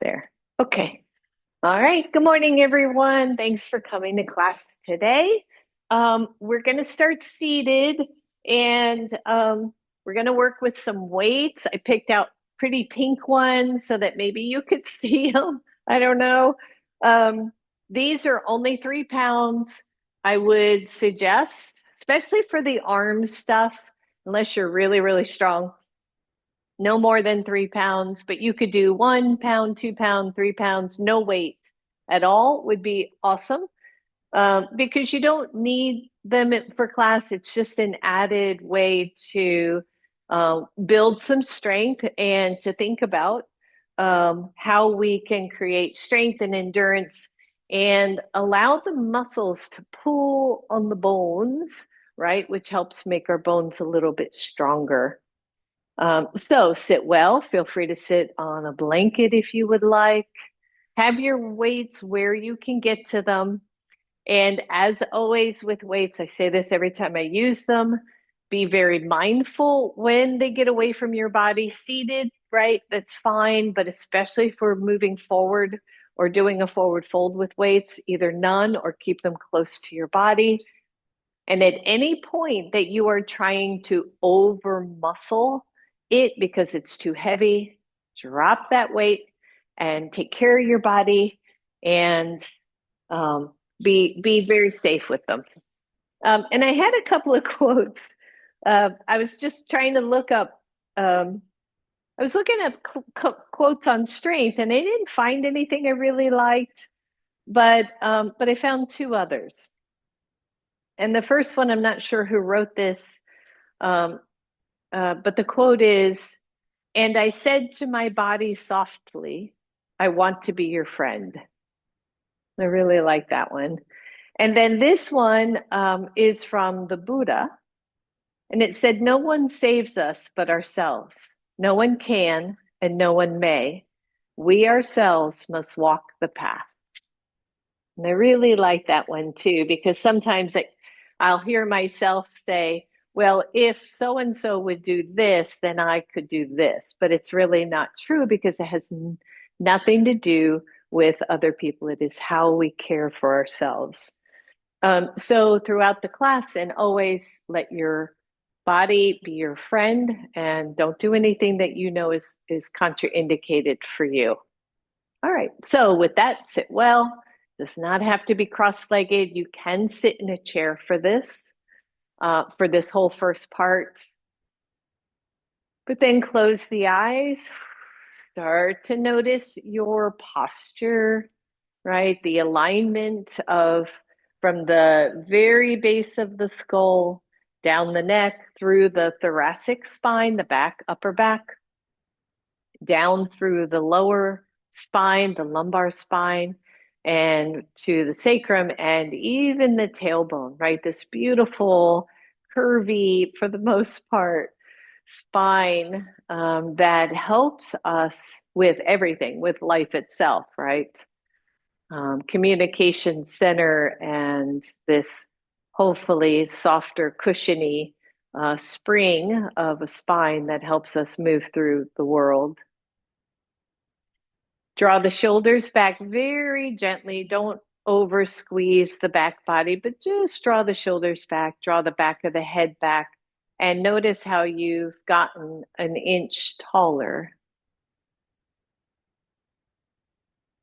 there. Okay. All right. Good morning, everyone. Thanks for coming to class today. We're going to start seated and we're going to work with some weights. I picked out pretty pink ones so that maybe you could see them. I don't know. Um, these are only 3 pounds. I would suggest, especially for the arm stuff, unless you're really, really strong, no more than 3 pounds, but you could do 1 pound, 2 pound, 3 pounds, no weight at all would be awesome because you don't need them for class. It's just an added way to build some strength and to think about how we can create strength and endurance and allow the muscles to pull on the bones, right? Which helps make our bones a little bit stronger. So sit well. Feel free to sit on a blanket if you would like. Have your weights where you can get to them. And as always with weights, I say this every time I use them, be very mindful when they get away from your body. Seated, right? That's fine. But especially for moving forward or doing a forward fold with weights, either none or keep them close to your body. And at any point that you are trying to over muscle it because it's too heavy, drop that weight and take care of your body and um, be very safe with them. And I had a couple of quotes. I was just trying to look up. I was looking at quotes on strength, and I didn't find anything I really liked, but I found two others. And the first one, I'm not sure who wrote this, um, but the quote is, "And I said to my body softly, I want to be your friend." I really like that one. And then this one is from the Buddha, and it said, "No one saves us but ourselves. No one can, and no one may. We ourselves must walk the path." And I really like that one too, because sometimes I'll hear myself say, well, if so and so would do this, then I could do this. But it's really not true because it has nothing to do with other people. It is how we care for ourselves. So throughout the class, and always let your body be your friend and don't do anything that you know is contraindicated for you. All right. So with that, sit well. Does not have to be cross-legged. You can sit in a chair for this whole first part. But then close the eyes. Start to notice your posture, right? The alignment of from the very base of the skull down the neck through the thoracic spine, the back, upper back, down through the lower spine, the lumbar spine, and to the sacrum and even the tailbone, right? This beautiful, curvy, for the most part, spine that helps us with everything, with life itself, right? Communication center and this hopefully softer, cushiony spring of a spine that helps us move through the world. Draw the shoulders back very gently. Don't over squeeze the back body, but just draw the shoulders back, draw the back of the head back, and notice how you've gotten an inch taller.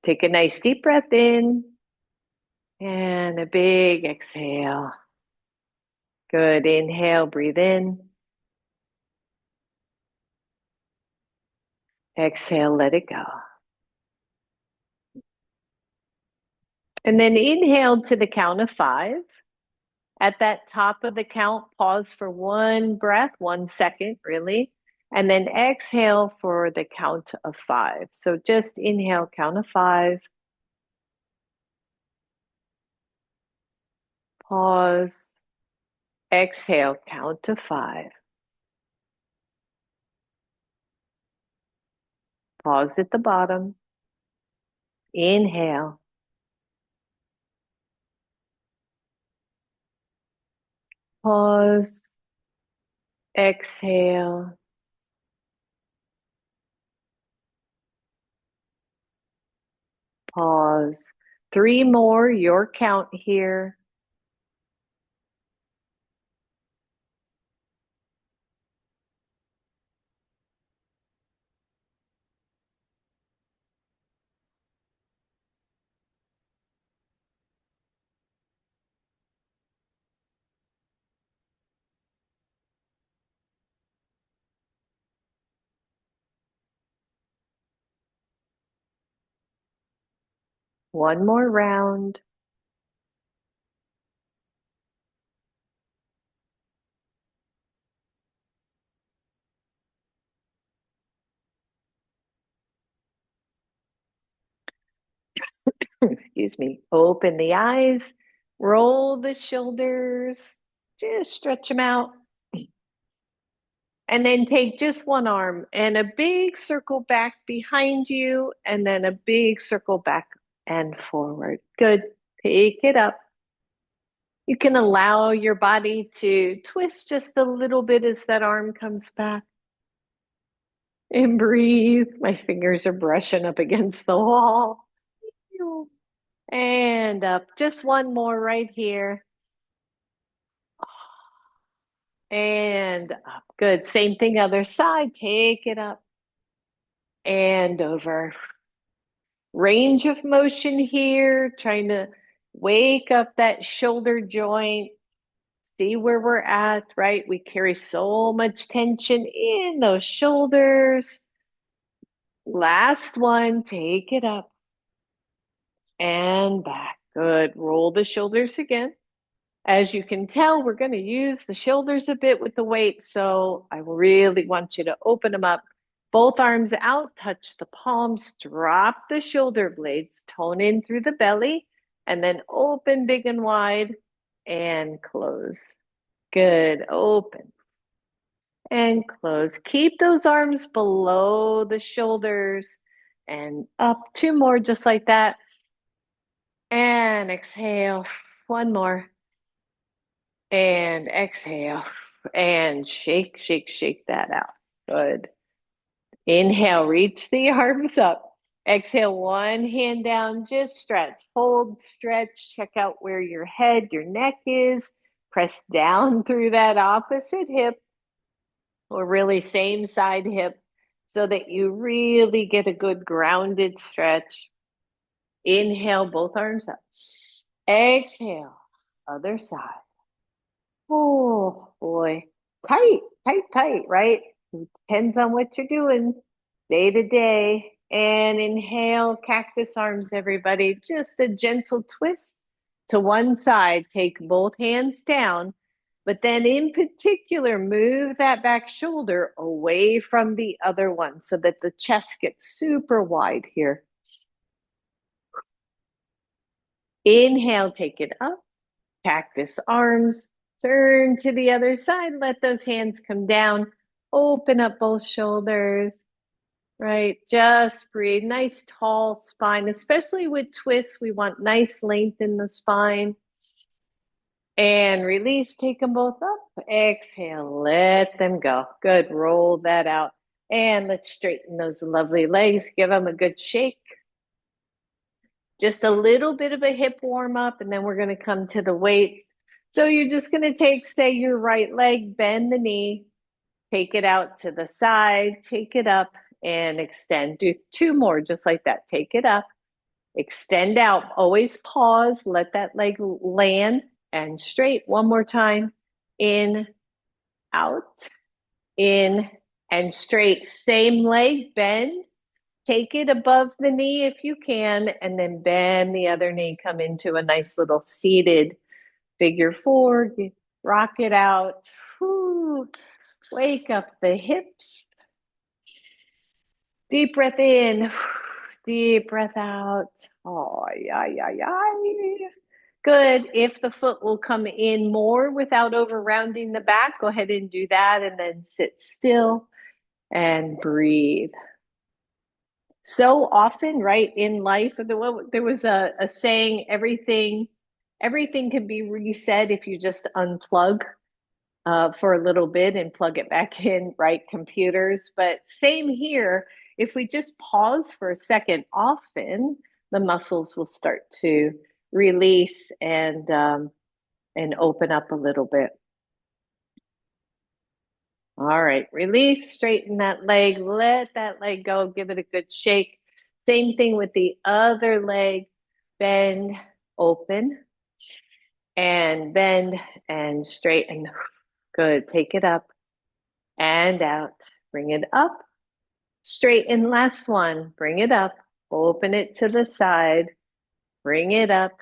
Take a nice deep breath in and a big exhale. Good. Inhale, breathe in. Exhale, let it go. And then inhale to the count of 5. At that top of the count, pause for one breath, 1 second, really. And then exhale for the count of 5. So just inhale, count of 5. Pause. Exhale, count to 5. Pause at the bottom. Inhale. Pause. Exhale. pause. 3 more, your count here. One more round. Excuse me. Open the eyes, roll the shoulders, just stretch them out. And then take just one arm and a big circle back behind you, and then a big circle back and forward. Good. Take it up. You can allow your body to twist just a little bit as that arm comes back. And breathe. My fingers are brushing up against the wall. And up. Just one more right here. And up. Good. Same thing, other side. Take it up and over. Range of motion here, trying to wake up that shoulder joint. See where we're at, right? We carry so much tension in those shoulders. Last one, take it up and back. Good. Roll the shoulders again. As you can tell, we're going to use the shoulders a bit with the weight, so I really want you to open them up. Both arms out, touch the palms, drop the shoulder blades, tone in through the belly, and then open big and wide and close. Good. Open and close. Keep those arms below the shoulders and up. 2 more just like that. And exhale. 1 more. And exhale. And shake, shake, shake that out. Good. Inhale, reach the arms up. Exhale, one hand down, just stretch. Hold, stretch. Check out where your head, your neck is. Press down through that opposite hip, or really same side hip, so that you really get a good grounded stretch. Inhale, both arms up. Exhale, other side. Oh boy. Tight, tight, tight, right? Depends on what you're doing day to day. And inhale, cactus arms, everybody. Just a gentle twist to one side. Take both hands down. But then in particular, move that back shoulder away from the other one so that the chest gets super wide here. Inhale, take it up. Cactus arms. Turn to the other side. Let those hands come down. Open up both shoulders. Right. Just breathe. Nice tall spine, especially with twists. We want nice length in the spine. And release. Take them both up. Exhale. Let them go. Good. Roll that out. And let's straighten those lovely legs. Give them a good shake. Just a little bit of a hip warm up, and then we're going to come to the weights. So you're just going to take, say, your right leg, bend the knee, take it out to the side, take it up, and extend. Do 2 more just like that. Take it up, extend out. Always pause, let that leg land, and straight. 1 more time. In, out, in, and straight. Same leg, bend. Take it above the knee if you can, and then bend the other knee. Come into a nice little seated figure 4. Rock it out. Whew. Wake up the hips. Deep breath in. Deep breath out. Oh, yeah, yeah, yeah. Good. If the foot will come in more without over rounding the back, go ahead and do that, and then sit still and breathe. So often, right, in life, there was a saying, everything can be reset if you just unplug for a little bit and plug it back in, right? Computers. But same here, if we just pause for a second, often the muscles will start to release and open up a little bit. All right, release, straighten that leg, let that leg go, give it a good shake. Same thing with the other leg, bend, open, and bend and straighten. Good, take it up and out, bring it up, straighten, last one, bring it up, open it to the side, bring it up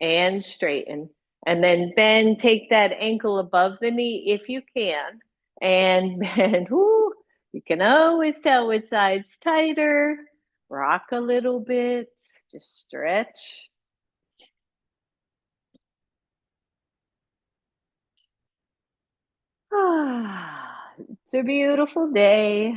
and straighten. And then bend, take that ankle above the knee if you can, and bend. Woo. You can always tell which side's tighter. Rock a little bit, just stretch. It's a beautiful day.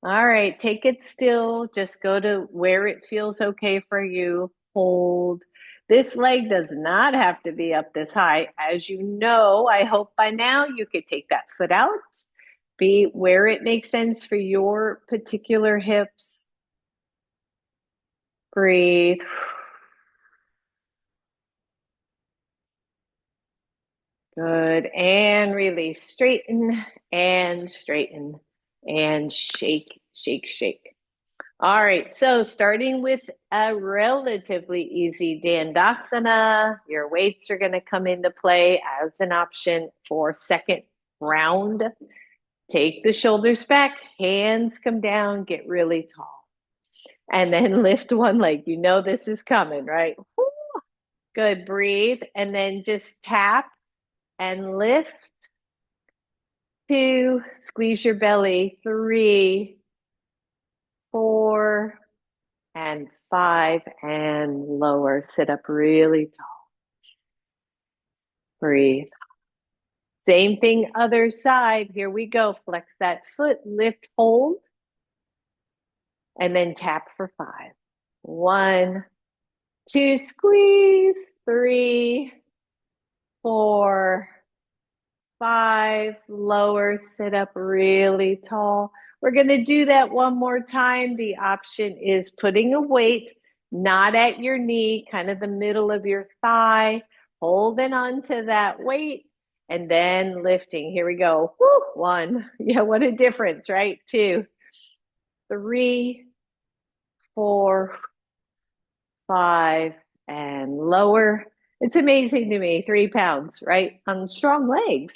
All right, take it still. Just go to where it feels okay for you. Hold. This leg does not have to be up this high. As you know, I hope by now you could take that foot out, be where it makes sense for your particular hips. Breathe. Good. And release. Straighten and straighten and shake, shake, shake. All right, so starting with a relatively easy Dandasana, your weights are going to come into play as an option for second round. Take the shoulders back, hands come down, get really tall. And then lift one leg. You know this is coming, right? Good, breathe. And then just tap and lift. 2, squeeze your belly. 3, 4, and 5, and lower. Sit up really tall. Breathe. Same thing, other side. Here we go. Flex that foot, lift, hold, and then tap for 5. 1, 2, squeeze. 3, 4, 5, lower, sit up really tall. We're going to do that one more time. The option is putting a weight not at your knee, kind of the middle of your thigh, holding on to that weight, and then lifting. Here we go. Woo, 1. Yeah, what a difference, right? 2, 3, 4, 5, and lower. It's amazing to me, 3 pounds, right? On strong legs,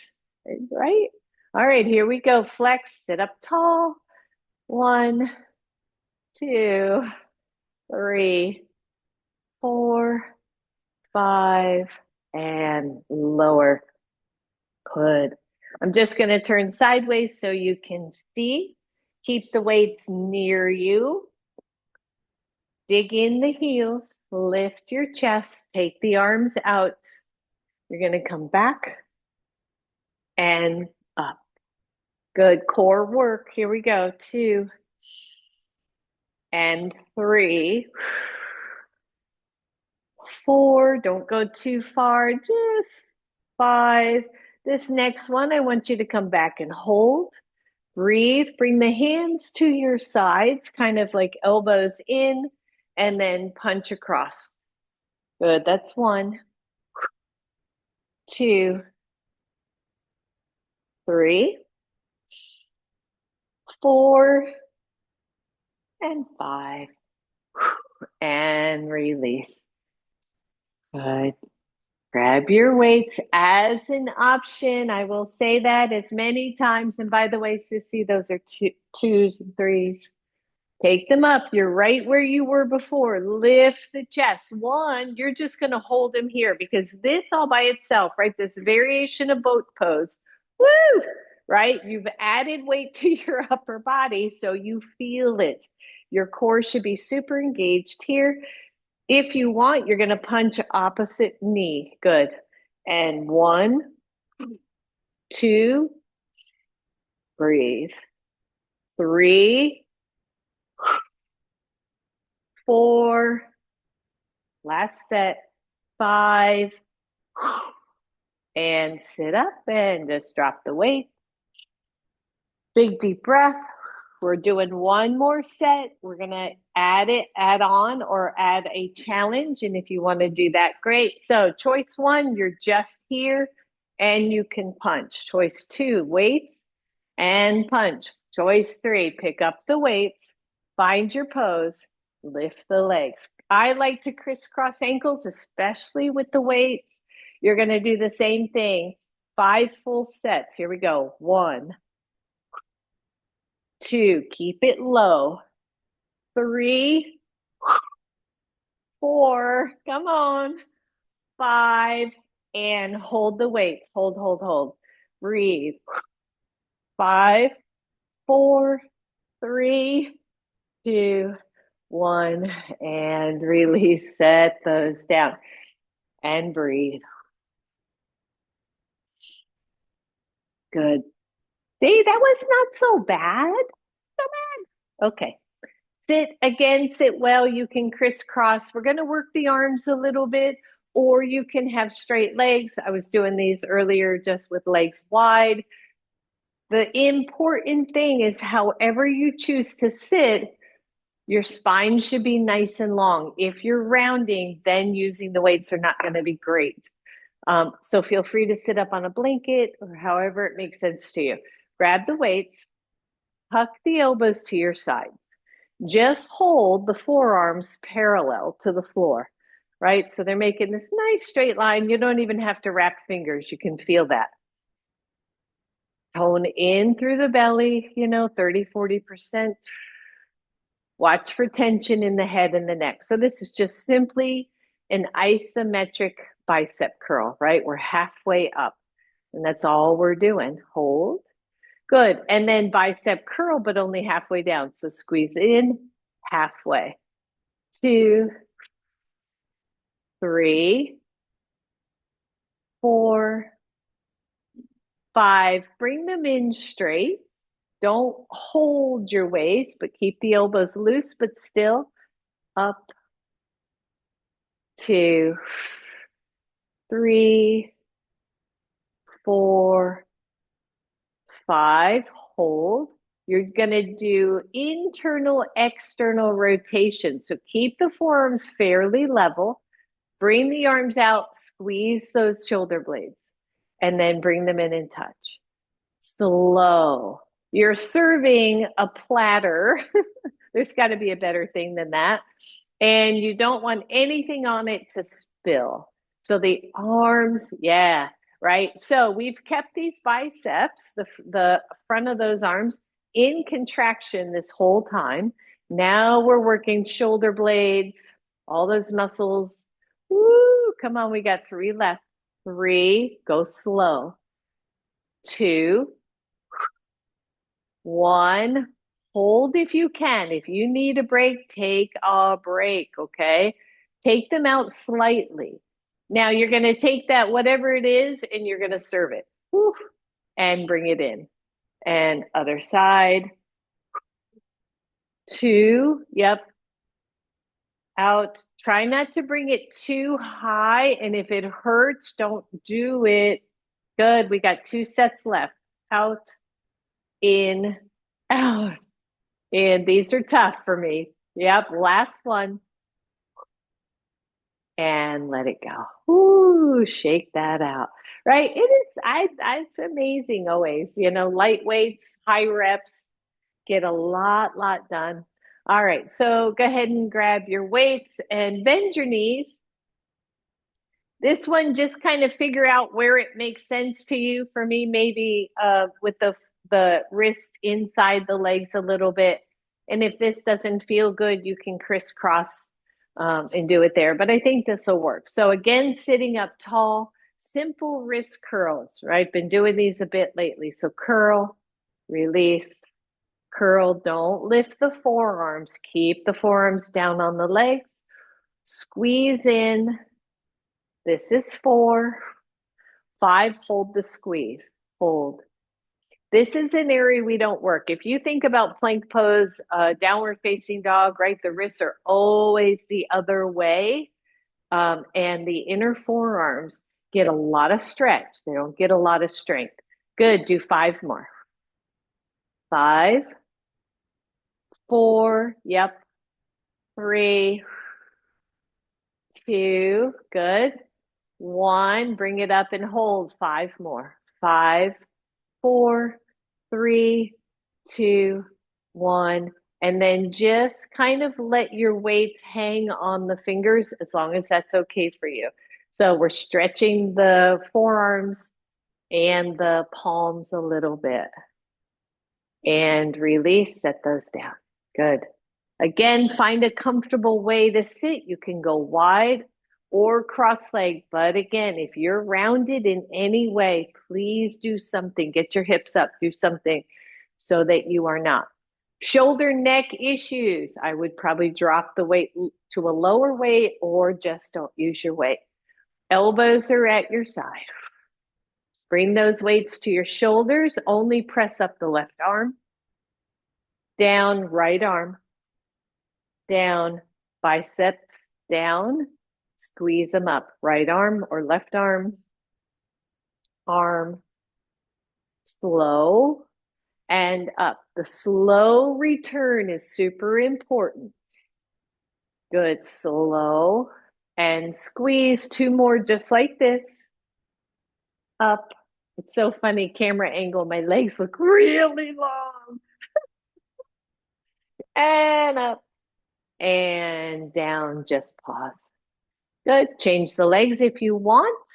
right? All right, here we go. Flex, sit up tall. 1, 2, 3, 4, 5, and lower. Good. I'm just going to turn sideways so you can see. Keep the weights near you. Dig in the heels, lift your chest, take the arms out. You're going to come back and up. Good core work. Here we go. 2 and 3. 4. Don't go too far. Just 5. This next one, I want you to come back and hold. Breathe. Bring the hands to your sides, kind of like elbows in, and then punch across. Good. That's 1, 2, 3, 4, and 5. And release. Good. Grab your weights as an option. I will say that as many times. And by the way, Sissy, those are 2s and 3s. Take them up. You're right where you were before. Lift the chest. 1, you're just going to hold them here because this all by itself, right? This variation of boat pose, woo, right? You've added weight to your upper body, so you feel it. Your core should be super engaged here. If you want, you're going to punch opposite knee. Good. And 1, 2, breathe. 3, 4, last set, 5, and sit up and just drop the weight. Big deep breath. We're doing one more set. We're going to add on or add a challenge. And if you want to do that, great. So choice one, you're just here and you can punch. Choice two, weights and punch. Choice three, pick up the weights, find your pose, lift the legs. I like to crisscross ankles, especially with the weights. You're going to do the same thing. 5 full sets. Here we go. 1, 2, keep it low. 3, 4, come on. 5, and hold the weights. Hold, hold, hold. Breathe. 5, 4, 3, 2, 1, and release. Set those down and breathe. Good. See, that was not so bad. So bad. Okay. Sit again, sit well. You can crisscross. We're going to work the arms a little bit, or you can have straight legs. I was doing these earlier just with legs wide. The important thing is, however you choose to sit, your spine should be nice and long. If you're rounding, then using the weights are not going to be great. So feel free to sit up on a blanket or however it makes sense to you. Grab the weights, tuck the elbows to your sides. Just hold the forearms parallel to the floor, right? So they're making this nice straight line. You don't even have to wrap fingers. You can feel that. Tone in through the belly, 30, 40%. Watch for tension in the head and the neck. So this is just simply an isometric bicep curl, right? We're halfway up, and that's all we're doing. Hold. Good. And then bicep curl, but only halfway down. So squeeze in halfway. 2, 3, 4, 5. Bring them in straight. Don't hold your waist, but keep the elbows loose, but still up. 2, 3, 4, 5. Hold. You're going to do internal, external rotation. So keep the forearms fairly level. Bring the arms out, squeeze those shoulder blades, and then bring them in and touch. Slow. You're serving a platter. There's got to be a better thing than that. And you don't want anything on it to spill. So the arms, yeah, right? So we've kept these biceps, the front of those arms, in contraction this whole time. Now we're working shoulder blades, all those muscles. Woo, come on, we got 3 left. 3, go slow. 2, 1, hold if you can. If you need a break, take a break, okay? Take them out slightly. Now you're going to take that, whatever it is, and you're going to serve it. Woo, and bring it in. And other side. 2, yep. Out. Try not to bring it too high. And if it hurts, don't do it. Good. We got 2 sets left. Out, in, out. And these are tough for me. Yep. Last one. And let it go. Ooh, shake that out. Right. It is, it's amazing always, light weights, high reps, get a lot done. All right. So go ahead and grab your weights and bend your knees. This one, just kind of figure out where it makes sense to you. For me, maybe with the wrist inside the legs a little bit. And if this doesn't feel good, you can crisscross and do it there. But I think this will work. So again, sitting up tall, simple wrist curls, right? Been doing these a bit lately. So curl, release, curl. Don't lift the forearms. Keep the forearms down on the legs. Squeeze in. This is 4. 5, hold the squeeze. Hold. This is an area we don't work. If you think about plank pose, downward facing dog, right? The wrists are always the other way. And the inner forearms get a lot of stretch. They don't get a lot of strength. Good. Do 5 more. 5, 4, yep, 3, 2, good. 1, bring it up and hold. 5 more. 5, 4, 3, 2, 1. And then just kind of let your weight hang on the fingers as long as that's okay for you. So we're stretching the forearms and the palms a little bit. And release, set those down. Good. Again, find a comfortable way to sit. You can go wide or cross-legged, but again, if you're rounded in any way, please do something. Get your hips up, do something so that you are not. Shoulder, neck issues, I would probably drop the weight to a lower weight or just don't use your weight. Elbows are at your side. Bring those weights to your shoulders. Only press up the left arm. Down, right arm. Down, biceps down. Squeeze them up. Right arm or left arm. Arm. Slow and up. The slow return is super important. Good. Slow and squeeze. 2 more just like this. Up. It's so funny, camera angle. My legs look really long. And up and down. Just pause. Good. Change the legs if you want.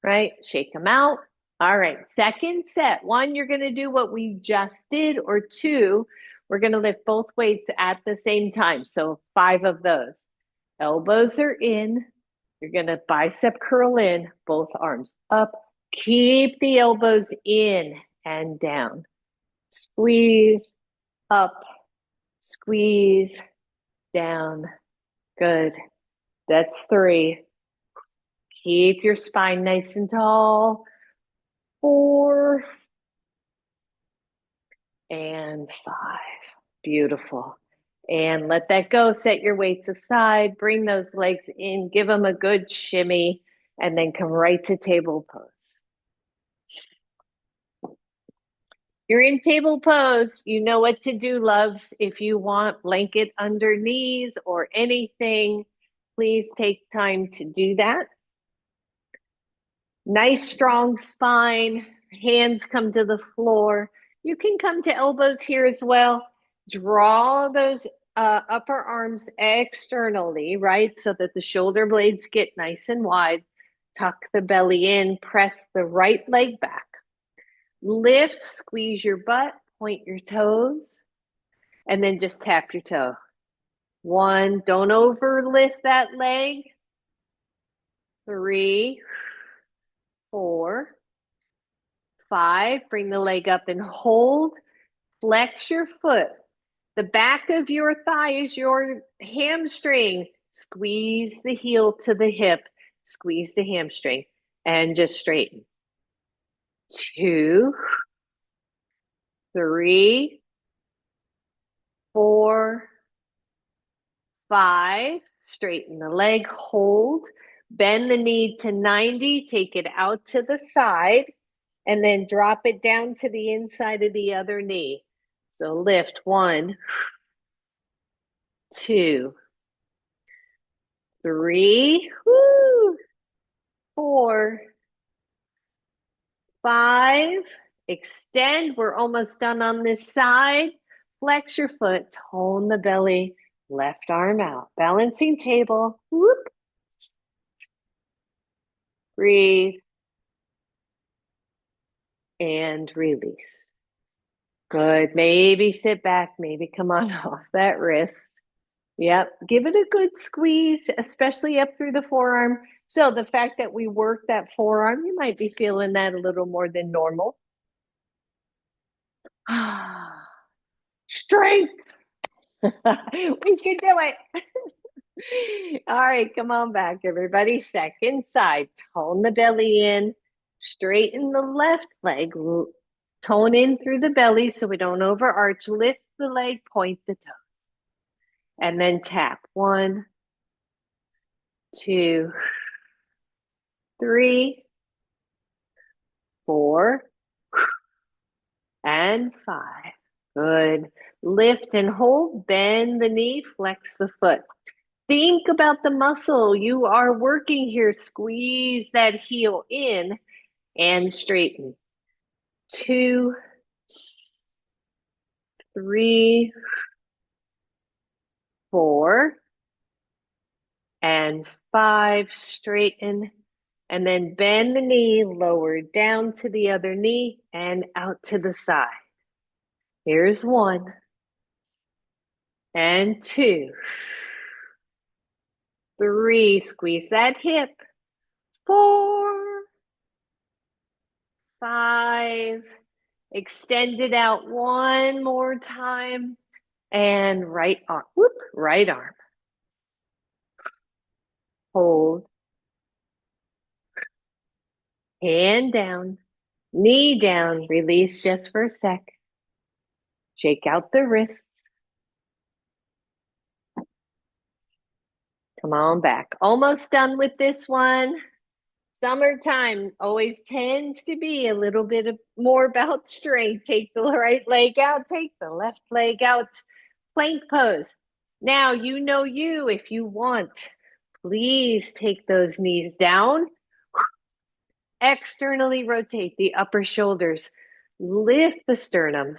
Right? Shake them out. All right. Second set. 1, you're going to do what we just did, or 2, we're going to lift both weights at the same time. So 5 of those. Elbows are in. You're going to bicep curl in, both arms up. Keep the elbows in and down. Squeeze up, squeeze down. Good. That's 3. Keep your spine nice and tall. 4 and 5. Beautiful. And let that go. Set your weights aside. Bring those legs in. Give them a good shimmy. And then come right to table pose. You're in table pose. You know what to do, loves. If you want blanket under knees or anything, please take time to do that. Nice strong spine. Hands come to the floor. You can come to elbows here as well. Draw those upper arms externally, right? So that the shoulder blades get nice and wide. Tuck the belly in. Press the right leg back. Lift, squeeze your butt, point your toes, and then just tap your toe. 1, don't overlift that leg. 3, 4, 5, bring the leg up and hold. Flex your foot. The back of your thigh is your hamstring. Squeeze the heel to the hip. Squeeze the hamstring and just straighten. 2, 3, 4, 5. Straighten the leg, hold. Bend the knee to 90. Take it out to the side. And then drop it down to the inside of the other knee. So lift 1, 2, 3, 4, 5. Extend. We're almost done on this side. Flex your foot, tone the belly, left arm out. Balancing table. Whoop. Breathe. And release. Good. Maybe sit back, maybe come on off that wrist. Yep. Give it a good squeeze, especially up through the forearm. So the fact that we work that forearm, you might be feeling that a little more than normal. Strength. We can do it. All right, come on back, everybody. Second side. Tone the belly in. Straighten the left leg. Tone in through the belly so we don't overarch. Lift the leg, point the toes. And then tap. 1, 2, 3, 4, and 5. Good. Lift and hold, bend the knee, flex the foot. Think about the muscle you are working here. Squeeze that heel in and straighten. 2, 3, 4, and 5. Straighten. And then bend the knee, lower down to the other knee and out to the side. Here's 1 and 2. 3, squeeze that hip. 4, 5, extend it out one more time. And right arm, whoop, right arm. Hold. Hand down, knee down, release just for a sec. Shake out the wrists. Come on back. Almost done with this one. Summertime always tends to be a little bit more about strength. Take the right leg out, take the left leg out. Plank pose. Now, you know you, if you want, please take those knees down. Externally rotate the upper shoulders. Lift the sternum.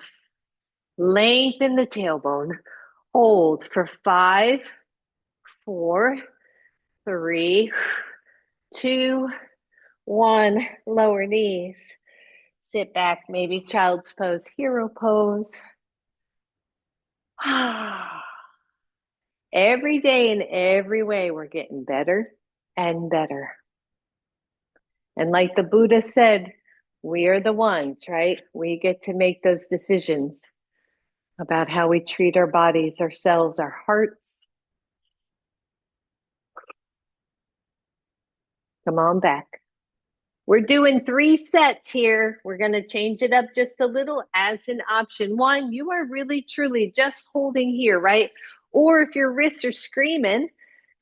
Lengthen the tailbone. Hold for 5, 4, 3, 2, 1. Lower knees. Sit back, maybe child's pose, hero pose. Every day in every way, we're getting better and better. And like the Buddha said, we are the ones, right? We get to make those decisions about how we treat our bodies, ourselves, our hearts. Come on back. We're doing 3 sets here. We're going to change it up just a little as an option. 1, you are really, truly just holding here, right? Or if your wrists are screaming,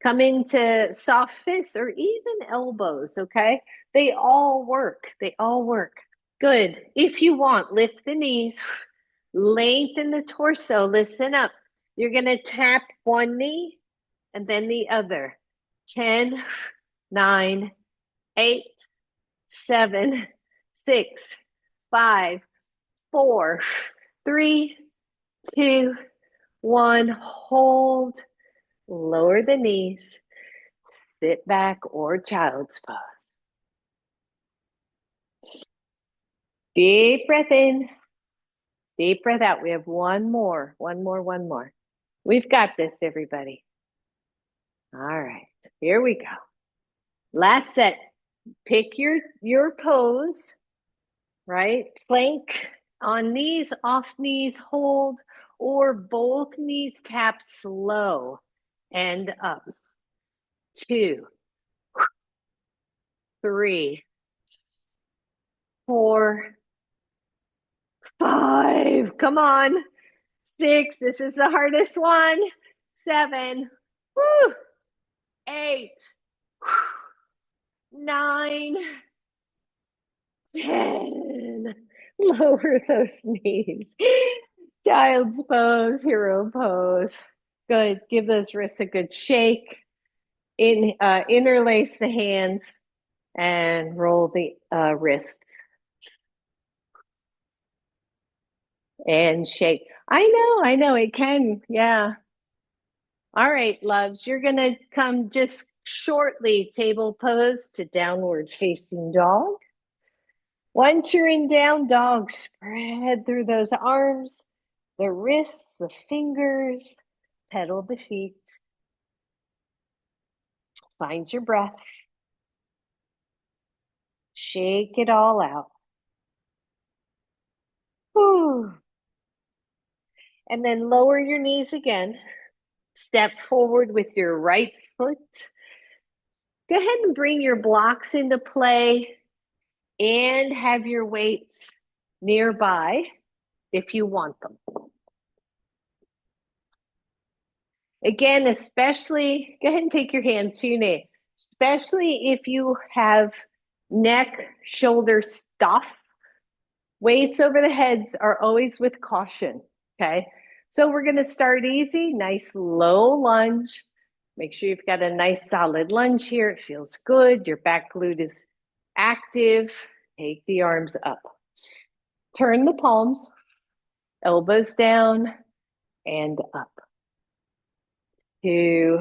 come into soft fists or even elbows, okay? They all work. They all work. Good. If you want, lift the knees, lengthen the torso, listen up. You're going to tap one knee and then the other. 10, 9, 8, 7, 6, 5, 4, 3, 2, 1. Hold. Lower the knees. Sit back or child's pose. Deep breath in. Deep breath out. We have one more. We've got this, everybody. All right. Here we go. Last set. Pick your pose, right? Plank on knees, off knees, hold, or both knees tap slow and up. 2, 3, 4, 5. Come on. 6. This is the hardest one. 7. Woo. 8. 9. 10. Lower those knees. Child's pose, hero pose. Good. Give those wrists a good shake. Interlace the hands and roll the wrists. And shake. I know, it can. Yeah. All right, loves, you're going to come just shortly table pose to downward facing dog. Once you're in down dog, spread through those arms, the wrists, the fingers, pedal the feet. Find your breath. Shake it all out. Whew. And then lower your knees again. Step forward with your right foot. Go ahead and bring your blocks into play and have your weights nearby if you want them. Again, especially, go ahead and take your hands to your knee, especially if you have neck, shoulder stuff. Weights over the heads are always with caution. Okay, so we're going to start easy, nice low lunge. Make sure you've got a nice solid lunge here. It feels good. Your back glute is active. Take the arms up. Turn the palms, elbows down and up. 2,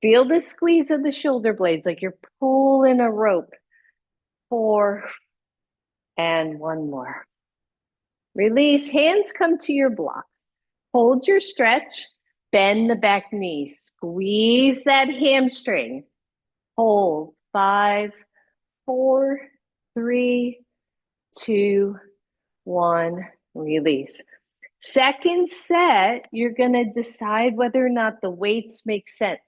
feel the squeeze of the shoulder blades like you're pulling a rope. 4, and 1 more. Release, hands come to your blocks. Hold your stretch, bend the back knee, squeeze that hamstring. Hold, 5, 4, 3, 2, 1, release. Second set, you're gonna decide whether or not the weights make sense.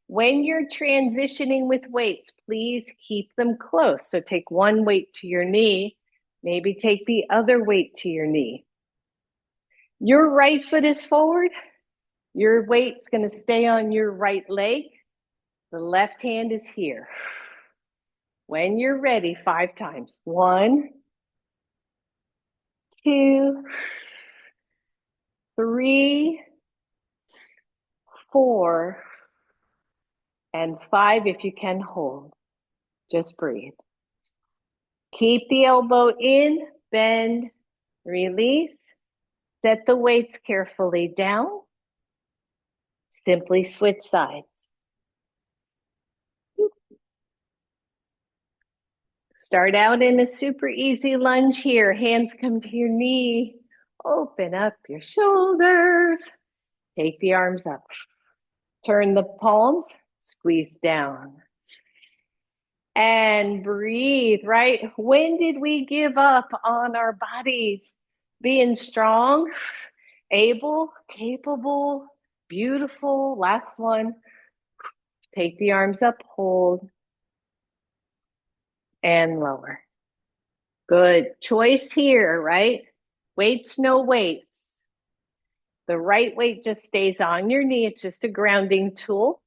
When you're transitioning with weights, please keep them close. So take one weight to your knee, maybe take the other weight to your knee. Your right foot is forward. Your weight's gonna stay on your right leg. The left hand is here. When you're ready, 5 times. 1, 2, 3, 4, and 5 if you can hold. Just breathe. Keep the elbow in, bend, release. Set the weights carefully down. Simply switch sides. Start out in a super easy lunge here. Hands come to your knee. Open up your shoulders. Take the arms up. Turn the palms, squeeze down. And breathe, right? When did we give up on our bodies? Being strong, able, capable, beautiful. Last one. Take the arms up, hold, and lower. Good. Choice here, right? Weights, no weights. The right weight just stays on your knee. It's just a grounding tool.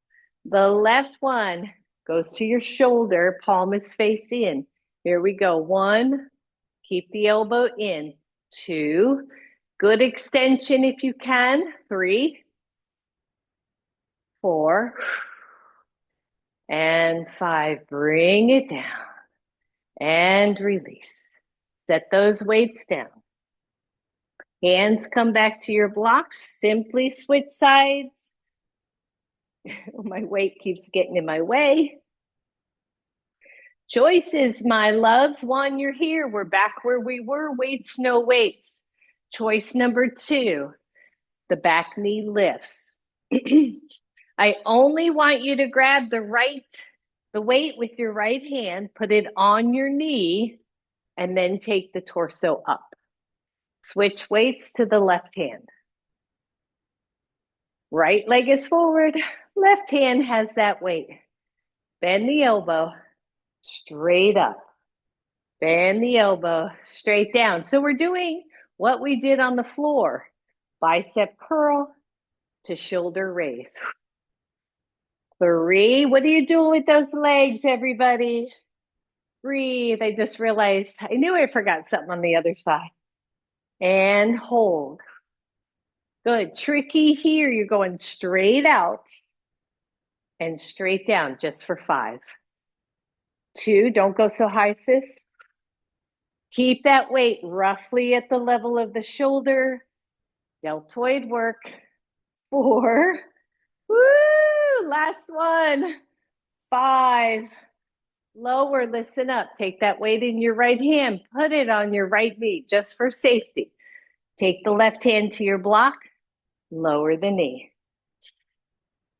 The left one goes to your shoulder, palm is face in. Here we go. 1, keep the elbow in. 2, good extension if you can. 3, 4, and 5. Bring it down and release. Set those weights down. Hands come back to your blocks. Simply switch sides. My weight keeps getting in my way. Choices, my loves. 1, you're here. We're back where we were. Weights, no weights. Choice number 2, the back knee lifts. I only want you to grab the weight with your right hand, put it on your knee, and then take the torso up. Switch weights to the left hand. Right leg is forward, left hand has that weight. Bend the elbow, straight up. Bend the elbow, straight down. So we're doing what we did on the floor. Bicep curl to shoulder raise. 3, what are you doing with those legs, everybody? Breathe. I just realized, I knew I forgot something on the other side. And hold. Good. Tricky here. You're going straight out and straight down just for 5. 2, don't go so high, sis. Keep that weight roughly at the level of the shoulder. Deltoid work. 4. Woo! Last one. 5. Lower, listen up. Take that weight in your right hand. Put it on your right knee just for safety. Take the left hand to your block. Lower the knee.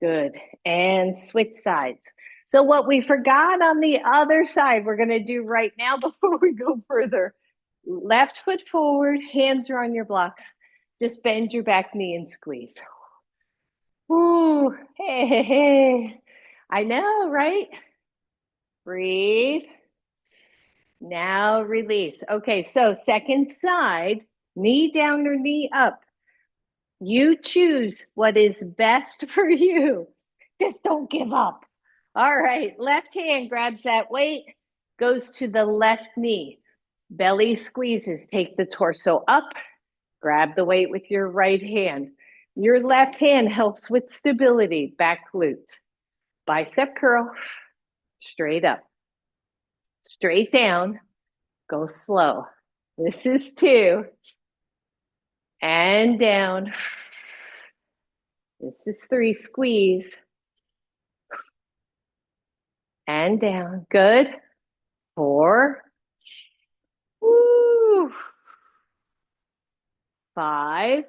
Good. And switch sides. So what we forgot on the other side, we're going to do right now before we go further. Left foot forward, hands are on your blocks. Just bend your back knee and squeeze. Ooh, hey, hey, hey. I know, right? Breathe. Now release. Okay, so second side, knee down or knee up. You choose what is best for you. Just don't give up. All right, left hand grabs that weight, goes to the left knee. Belly squeezes. Take the torso up Grab the weight with your right hand. Your left hand helps with stability, back glute. Bicep curl, straight up, straight down, go slow. This is 2. And down. This is 3, squeeze. And down, good. 4. Woo. 5.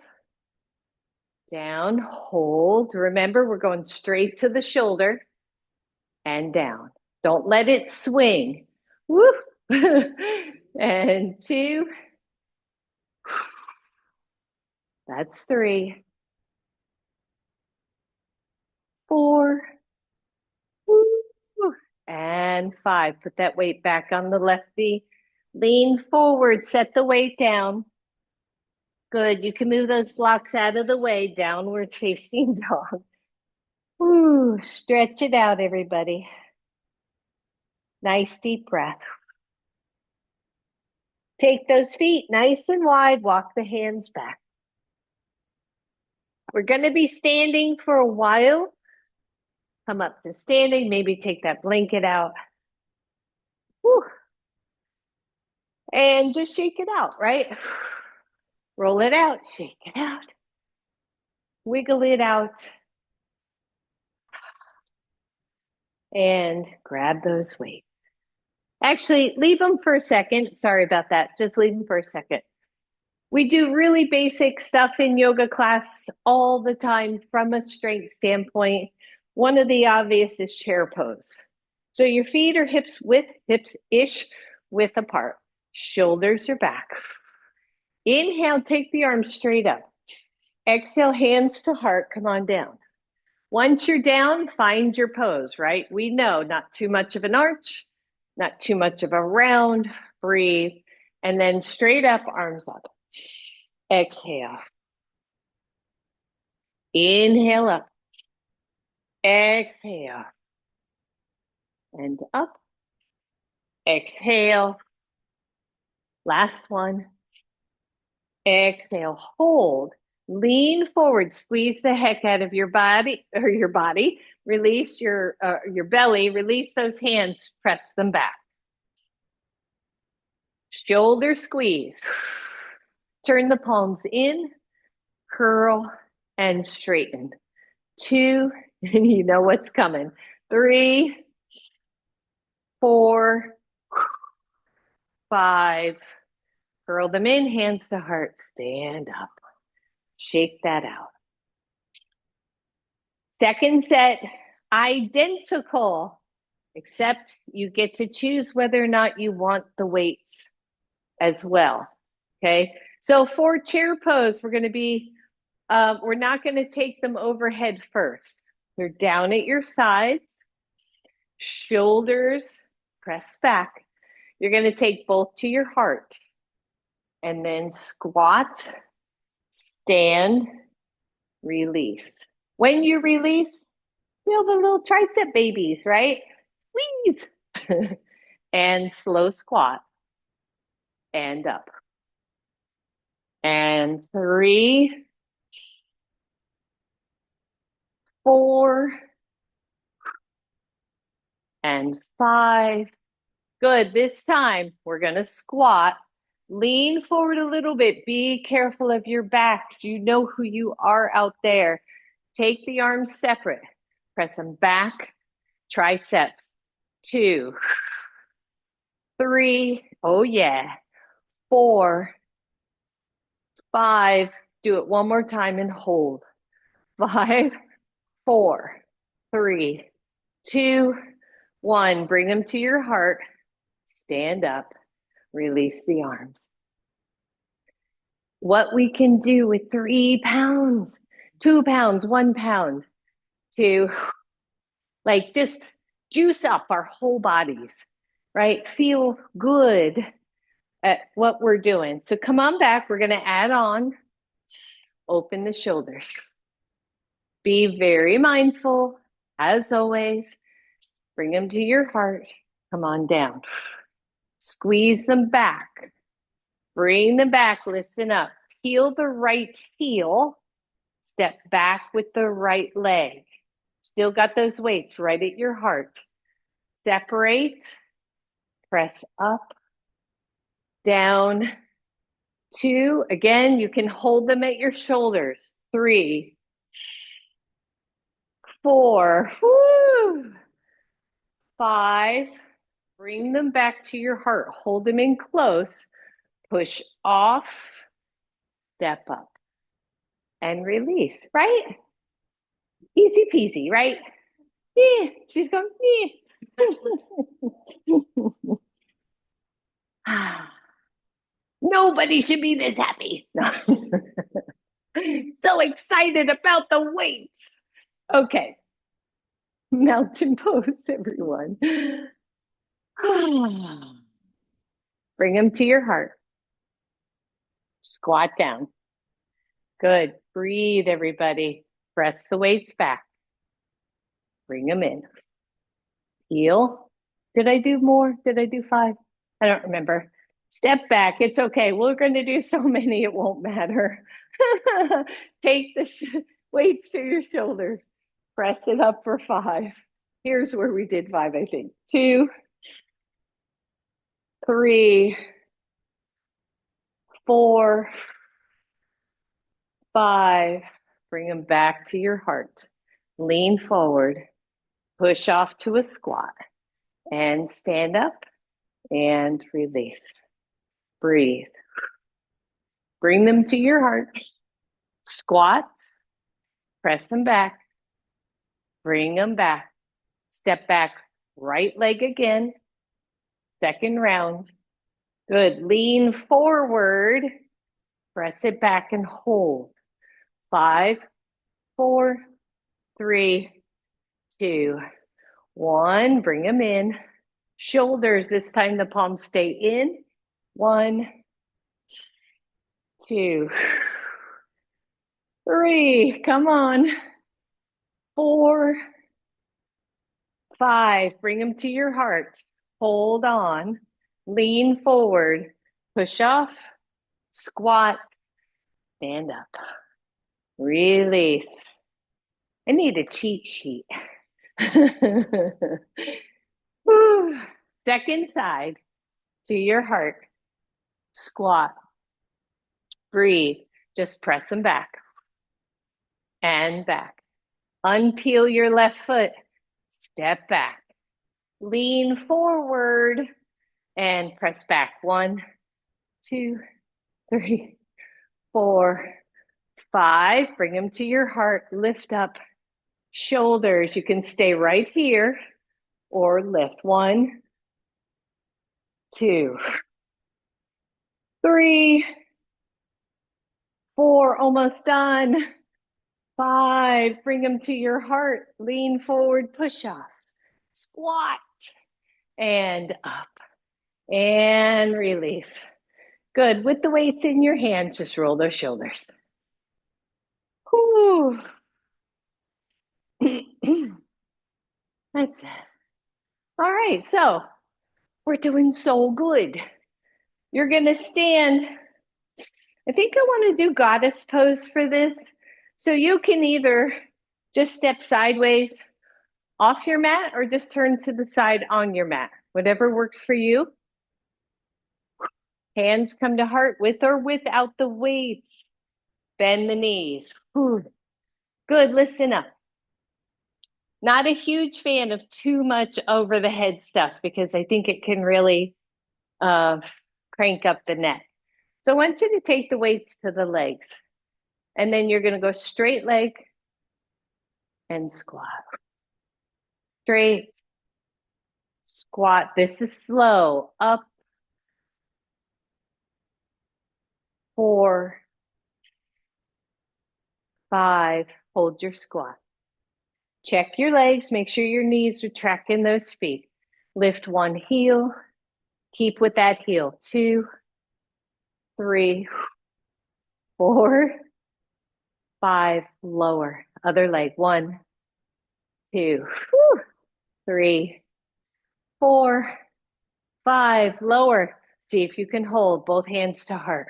Down, hold. Remember, we're going straight to the shoulder and down. Don't let it swing. Woo. And 2. That's 3. 4. Woo. And 5. Put that weight back on the left knee. Lean forward, set the weight down. Good. You can move those blocks out of the way, downward facing dog. Ooh, stretch it out, everybody. Nice deep breath. Take those feet nice and wide, walk the hands back. We're going to be standing for a while. Come up to standing, maybe take that blanket out. Whew. And just shake it out, right? Roll it out, shake it out. Wiggle it out. And grab those weights. Actually, leave them for a second. Sorry about that. Just leave them for a second. We do really basic stuff in yoga class all the time from a strength standpoint. One of the obvious is chair pose. So your feet are hips-ish width apart. Shoulders are back. Inhale, take the arms straight up. Exhale, hands to heart, come on down. Once you're down, find your pose, right? We know not too much of an arch, not too much of a round, breathe, and then straight up, arms up. Exhale. Inhale up. Exhale. And up. Exhale. Last one. Exhale, hold. Lean forward, squeeze the heck out of your body. Release your belly, release those hands, press them back. Shoulder squeeze. Turn the palms in, curl, and straighten. 2, and you know what's coming. 3, 4, 5. Curl them in, hands to heart, stand up. Shake that out. Second set, identical, except you get to choose whether or not you want the weights as well, okay? So for chair pose, we're not gonna take them overhead first. They're down at your sides, shoulders press back. You're gonna take both to your heart and then squat, stand, release. When you release, feel the little tricep babies, right? Squeeze. And slow squat. And up. And 3, 4, and 5. Good. This time we're going to squat. Lean forward a little bit. Be careful of your backs. You know who you are out there. Take the arms separate. Press them back. Triceps. 2, 3. Oh, yeah. 4, 5. Do it one more time and hold. 5, 4, 3, 2, 1. Bring them to your heart. Stand up. Release the arms. What we can do with 3 pounds, 2 pounds, 1 pound to just juice up our whole bodies, right? Feel good at what we're doing. So come on back. We're going to add on. Open the shoulders. Be very mindful, as always. Bring them to your heart. Come on down. Squeeze them back. Bring them back. Listen up. peel the right heel, step back with the right leg. Still got those weights right at your heart. Separate, press up, down, 2. Again, you can hold them at your shoulders. 3, 4, woo, 5. Bring them back to your heart. Hold them in close. Push off, step up, and release, right? Easy peasy, right? Yeah, she's going, yeah. Nobody should be this happy. So excited about the weights. Okay. Mountain pose, everyone. Bring them to your heart. Squat down. Good. Breathe, everybody. Press the weights back. Bring them in. Heel. Did I do more? Did I do 5? I don't remember. Step back. It's okay. We're going to do so many, it won't matter. Take the weights to your shoulders. Press it up for 5. Here's where we did 5, I think. 2, 3, 4, 5. Bring them back to your heart. Lean forward. Push off to a squat. And stand up and release. Breathe. Bring them to your heart. Squat. Press them back. Bring them back. Step back. Right leg again. Second round. Good. Lean forward. Press it back and hold. 5, 4, 3, 2, 1. Bring them in. Shoulders. This time the palms stay in. 1, 2, 3. Come on. 4, 5. Bring them to your heart. Hold on. Lean forward. Push off. Squat. Stand up. Release. I need a cheat sheet. Second side to your heart. Squat. Breathe. Just press them back. And back. Unpeel your left foot. Step back. Lean forward. And press back. 1, 2, 3, 4, 5. Bring them to your heart. Lift up. Shoulders. You can stay right here or lift. 1, 2, 3, 4. Almost done. 5. Bring them to your heart. Lean forward. Push off. Squat. And up. And release. Good. With the weights in your hands, just roll those shoulders. Whew. That's it. All right, so we're doing so good. You're gonna stand. I think I want to do goddess pose for this. So you can either just step sideways off your mat or just turn to the side on your mat, whatever works for you. Hands come to heart with or without the weights. Bend the knees. Whew. Good, listen up. Not a huge fan of too much over the head stuff because I think it can really crank up the neck. So I want you to take the weights to the legs. And then you're going to go straight leg and squat. Straight, squat. This is slow. Up. 4, 5. Hold your squat. Check your legs. Make sure your knees are tracking those feet. Lift one heel. Keep with that heel. 2, 3, 4, 5. Lower. Other leg. 1, 2, 3, 4, 5. Lower. See if you can hold both hands to heart.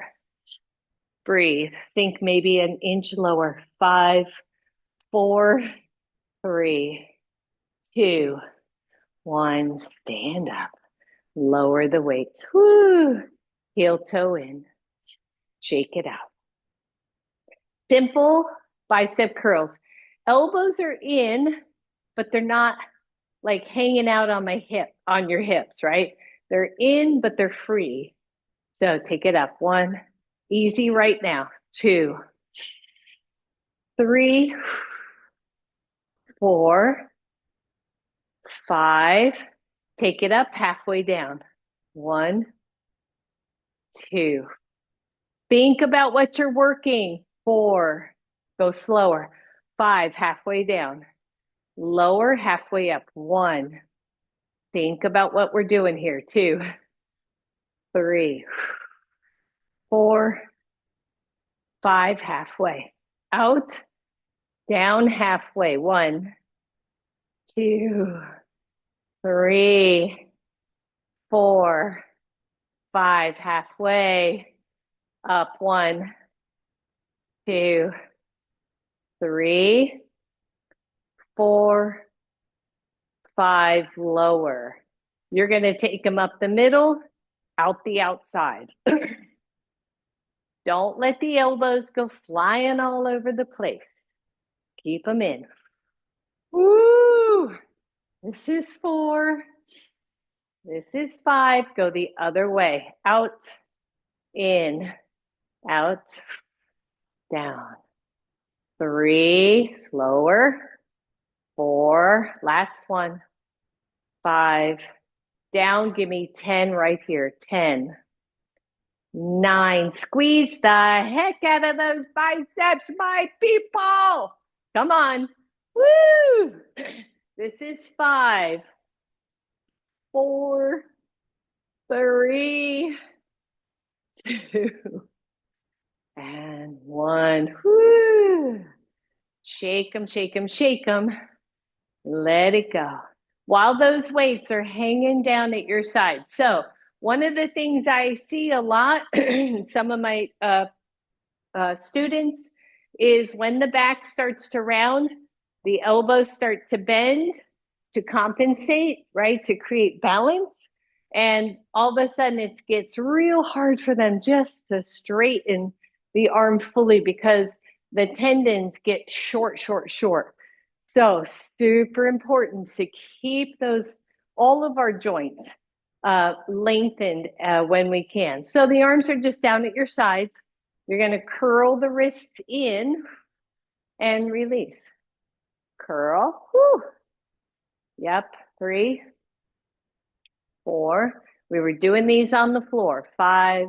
Breathe. Think maybe an inch lower. 5, 4, 3, 2, 1. Stand up. Lower the weights. Woo. Heel toe in. Shake it out. Simple bicep curls. Elbows are in, but they're not like hanging out on on your hips, right? They're in, but they're free. So take it up. 1, easy right now. 2, 3, 4, 5. Take it up halfway down. 1, 2. Think about what you're working. 4, go slower. 5, halfway down. Lower, halfway up. 1. Think about what we're doing here. 2, 3, 4, 5, halfway. Out, down, halfway. 1, 2, 3, 4, 5, halfway. Up. 1, 2, 3, 4, 5, lower. You're going to take them up the middle, out the outside. Don't let the elbows go flying all over the place. Keep them in. Woo! This is 4. This is 5. Go the other way. Out, in, out, down. 3, slower. 4, last one. 5, down. Give me 10 right here. 10, 9. Squeeze the heck out of those biceps, my people. Come on. Woo! This is 5, 4, 3, 2, and 1. Woo! Shake them, shake them, shake them. Let it go. While those weights are hanging down at your side. So one of the things I see a lot, some of my students, is when the back starts to round, the elbows start to bend to compensate, right? To create balance. And all of a sudden it gets real hard for them just to straighten the arm fully because the tendons get short, short, short. So super important to keep all of our joints lengthened when we can. So the arms are just down at your sides. You're going to curl the wrists in and release. Curl. Whew. Yep. 3, 4. We were doing these on the floor. 5,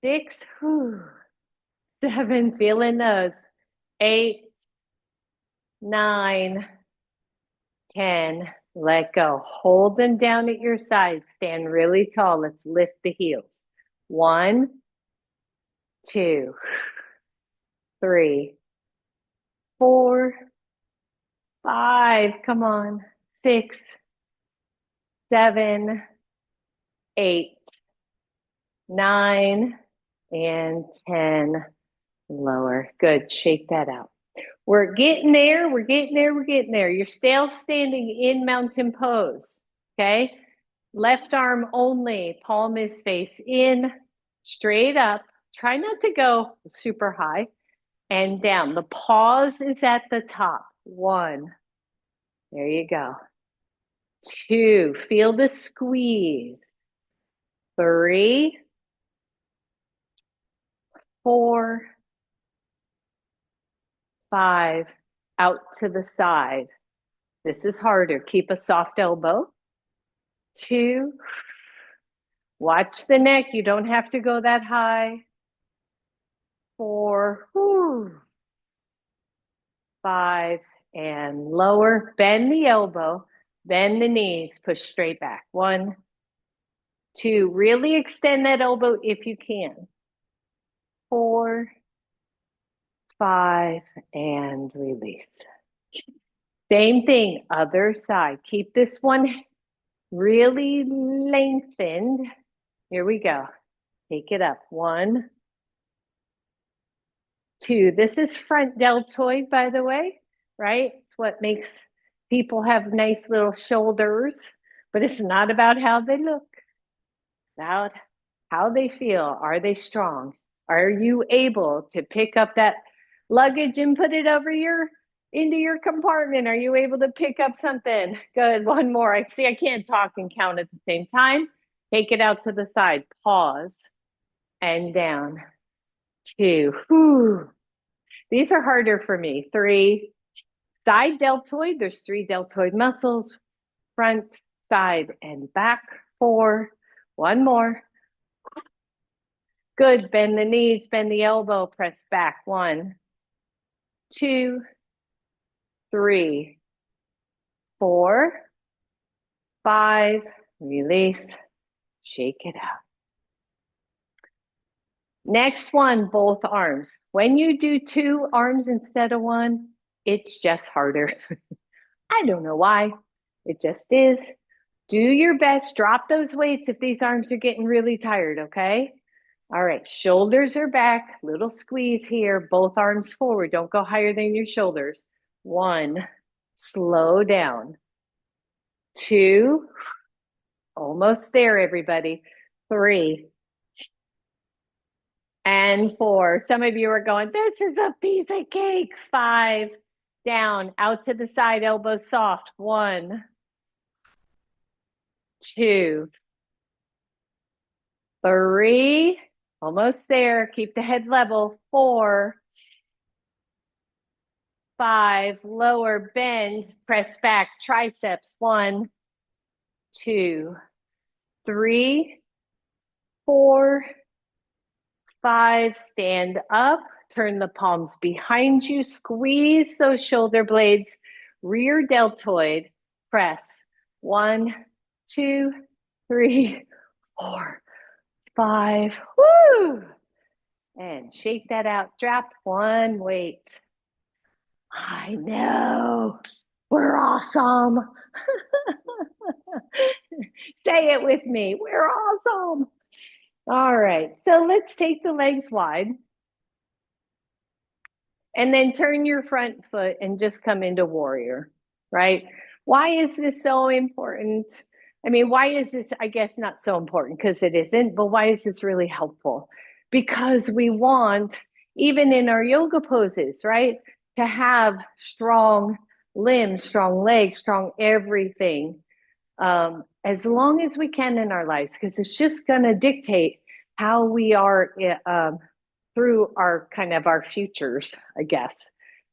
6. Whew. 7. Feeling those. 8, 9, 10. Let go. Hold them down at your sides. Stand really tall. Let's lift the heels. 1, 2, 3, 4, 5. Come on. 6, 7, 8, 9, and 10. Lower. Good. Shake that out. We're getting there. We're getting there. We're getting there. You're still standing in mountain pose. Okay. Left arm only. Palm is face in, straight up. Try not to go super high and down. The pause is at the top. 1. There you go. 2. Feel the squeeze. 3, 4, 5. Out to the side. This is harder. Keep a soft elbow. 2. Watch the neck. You don't have to go that high. 4. Whew. 5. And lower. Bend the elbow. Bend the knees. Push straight back. 1, 2. Really extend that elbow if you can. 4, 5. And release. Same thing. Other side. Keep this one really lengthened. Here we go. Take it up. 1, 2. This is front deltoid, by the way, right? It's what makes people have nice little shoulders, but it's not about how they look, it's about how they feel. Are they strong? Are you able to pick up that luggage and put it over into your compartment? Are you able to pick up something? Good. One more. I see I can't talk and count at the same time. Take it out to the side. Pause and down. 2. Whew. These are harder for me. 3. Side deltoid. There's 3 deltoid muscles. Front, side, and back. 4. One more. Good. Bend the knees, bend the elbow, press back. 1, 2, 3, 4, 5. Release. Shake it out. Next one, both arms. When you do 2 arms instead of 1, it's just harder. I don't know why. It just is. Do your best. Drop those weights if these arms are getting really tired, okay? All right, shoulders are back. Little squeeze here. Both arms forward. Don't go higher than your shoulders. 1, slow down. 2, almost there, everybody. 3, and 4. Some of you are going, this is a piece of cake. 5, down, out to the side, elbows soft. 1, 2, 3, almost there. Keep the head level. 4, 5, lower, bend, press back, triceps. 1, 2, 3, 4, 5, stand up, turn the palms behind you, squeeze those shoulder blades, rear deltoid, press. 1, 2, 3, 4, 5, woo! And shake that out, drop 1 weight. I know, we're awesome. Say it with me, we're awesome. All right, so let's take the legs wide. And then turn your front foot and just come into warrior, right? Why is this so important? I mean, why is this, I guess, not so important because it isn't, but why is this really helpful? Because we want, even in our yoga poses, right, to have strong limbs, strong legs, strong everything, as long as we can in our lives, because it's just going to dictate how we are through our kind of our futures, I guess.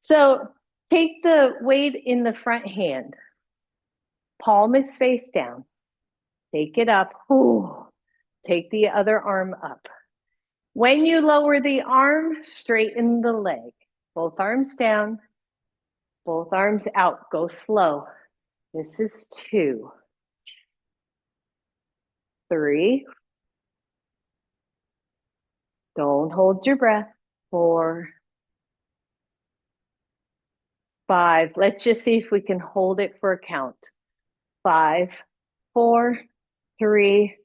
So take the weight in the front hand, palm is face down, take it up, ooh, take the other arm up. When you lower the arm, straighten the leg, both arms down, both arms out, go slow. This is 2, 3, don't hold your breath, 4, 5. Let's just see if we can hold it for a count. 5, 4, 3,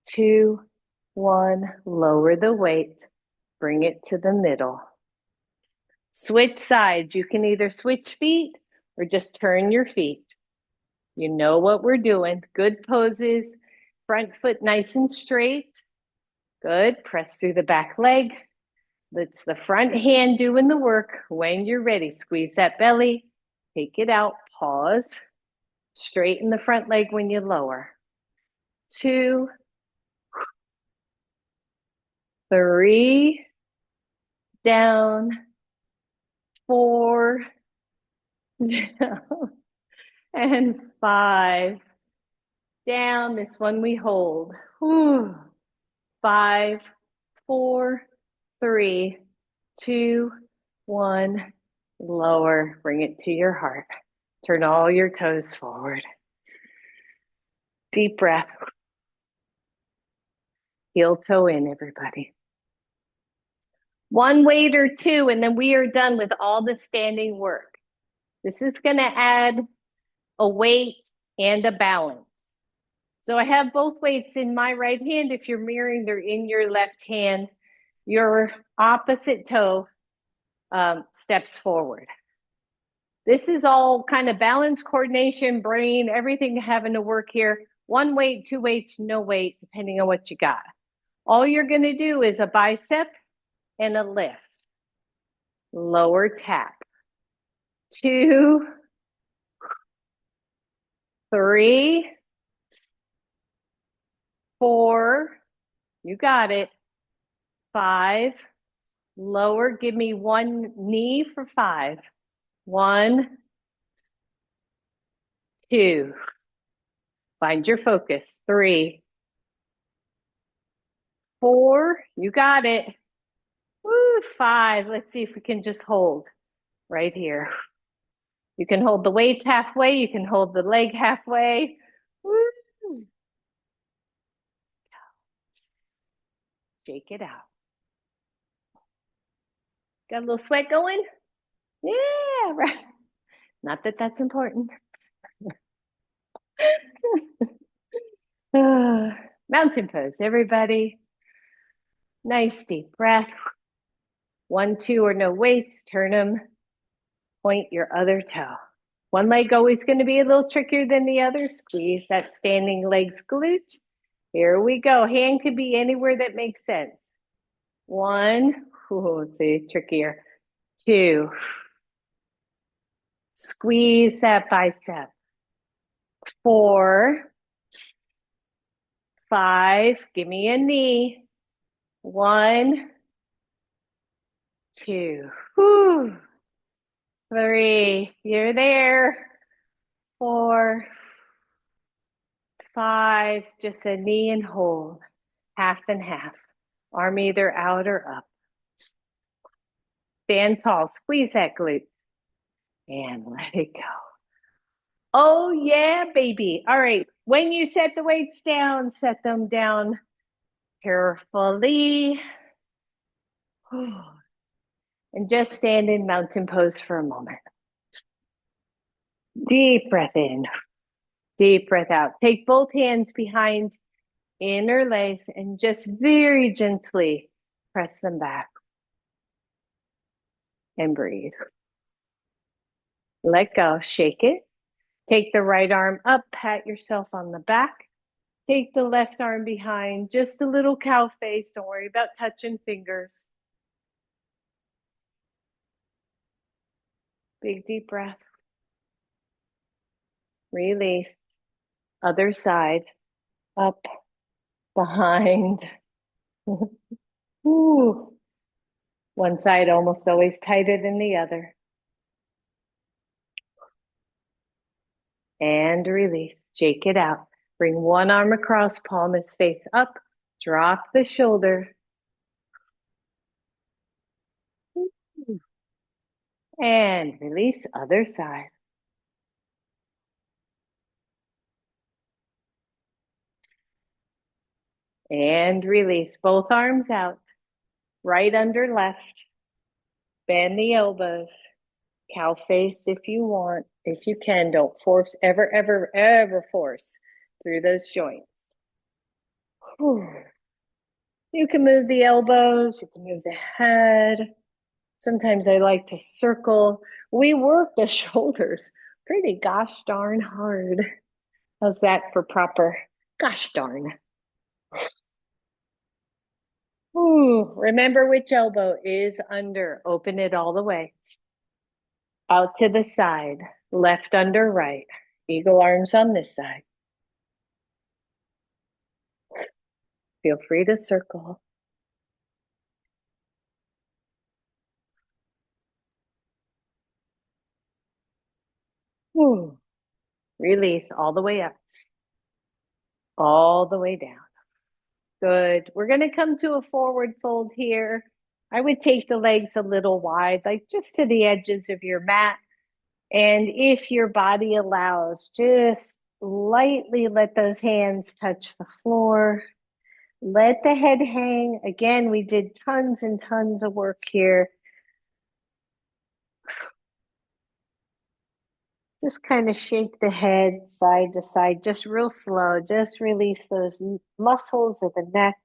2, 1. Lower the weight. Bring it to the middle. Switch sides. You can either switch feet or just turn your feet. You know what we're doing. Good poses. Front foot nice and straight. Good. Press through the back leg. It's the front hand doing the work. When you're ready, squeeze that belly. Take it out. Pause. Straighten the front leg when you lower. 2, 3, down, 4, down, and 5, down. This one we hold. Whew. 5, 4, 3, 2, 1. Lower. Bring it to your heart. Turn all your toes forward. Deep breath. Heel toe in, everybody. 1 weight or 2, and then we are done with all the standing work. This is going to add a weight and a balance. So I have both weights in my right hand. If you're mirroring, they're in your left hand. Your opposite toe steps forward. This is all kind of balance, coordination, brain, everything having to work here. One weight, two weights, no weight, depending on what you got. All you're going to do is a bicep and a lift. Lower tap. 2, 3, 4. You got it. 5. Lower. Give me one knee for 5. 1, 2. Find your focus. 3, 4. You got it. Woo, 5. Let's see if we can just hold right here. You can hold the weights halfway. You can hold the leg halfway. Woo. Shake it out. Got a little sweat going? Yeah, right. Not that that's important. Mountain pose, everybody. Nice deep breath. 1, 2, or no weights. Turn them. Point your other toe. One leg always going to be a little trickier than the other. Squeeze that standing legs glute. Here we go. Hand could be anywhere that makes sense. 1, let's see, trickier. 2, squeeze that bicep. 4, 5, give me a knee. 1, 2, 3, you're there. 4, 5, just a knee and hold. Half and half. Arm either out or up. Stand tall, squeeze that glute. And let it go. Oh yeah, baby. All right, when you set the weights down, set them down carefully. And just stand in mountain pose for a moment. Deep breath in, deep breath out. Take both hands behind inner legs and just very gently press them back. And breathe. Let go, shake it. Take the right arm up, pat yourself on the back. Take the left arm behind, just a little cow face. Don't worry about touching fingers. Big deep breath. Release. Other side. Up, behind. Ooh. One side almost always tighter than the other. And release. Shake it out. Bring one arm across, palm is face up. Drop the shoulder. And release, other side. And release, both arms out. Right under left. Bend the elbows. Cow face if you want. If you can, don't force, ever, ever, ever force through those joints. Whew. You can move the elbows, you can move the head. Sometimes I like to circle. We work the shoulders pretty gosh darn hard. How's that for proper? Gosh darn. Ooh, remember which elbow is under. Open it all the way. Out to the side. Left under right. Eagle arms on this side. Feel free to circle. Ooh. Release all the way up. All the way down. Good. We're going to come to a forward fold here. I would take the legs a little wide, like just to the edges of your mat. And if your body allows, just lightly let those hands touch the floor. Let the head hang. Again, we did tons and tons of work here. Just kind of shake the head side to side, just real slow. Just release those muscles of the neck.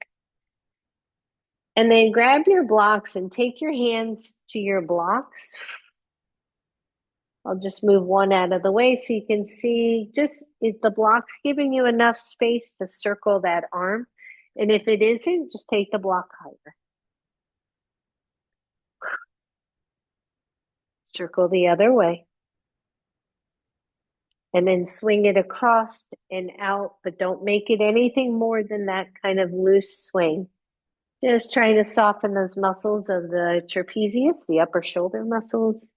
And then grab your blocks and take your hands to your blocks. I'll just move one out of the way so you can see just if the block's giving you enough space to circle that arm. And if it isn't, just take the block higher. Circle the other way. And then swing it across and out, but don't make it anything more than that kind of loose swing. Just trying to soften those muscles of the trapezius, the upper shoulder muscles.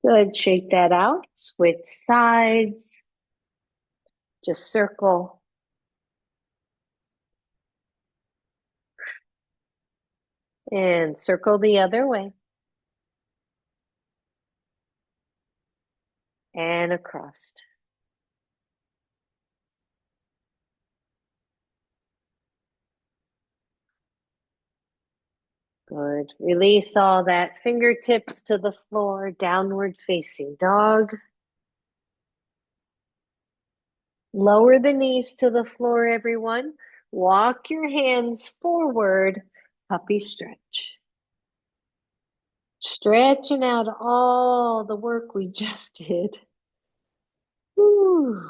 Good, shake that out, switch sides, just circle. And circle the other way. And across. Good. Release all that fingertips to the floor, downward facing dog. Lower the knees to the floor, everyone. Walk your hands forward, puppy stretch. Stretching out all the work we just did. Whew.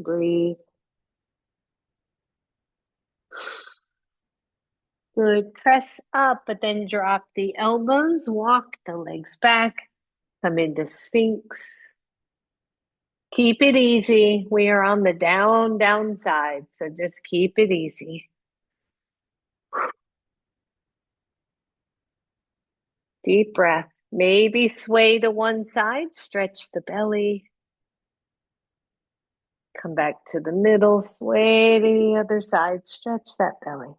Breathe. Good. Press up, but then drop the elbows. Walk the legs back. Come into Sphinx. Keep it easy. We are on the down side, so just keep it easy. Deep breath. Maybe sway to one side, stretch the belly. Come back to the middle, sway to the other side, stretch that belly.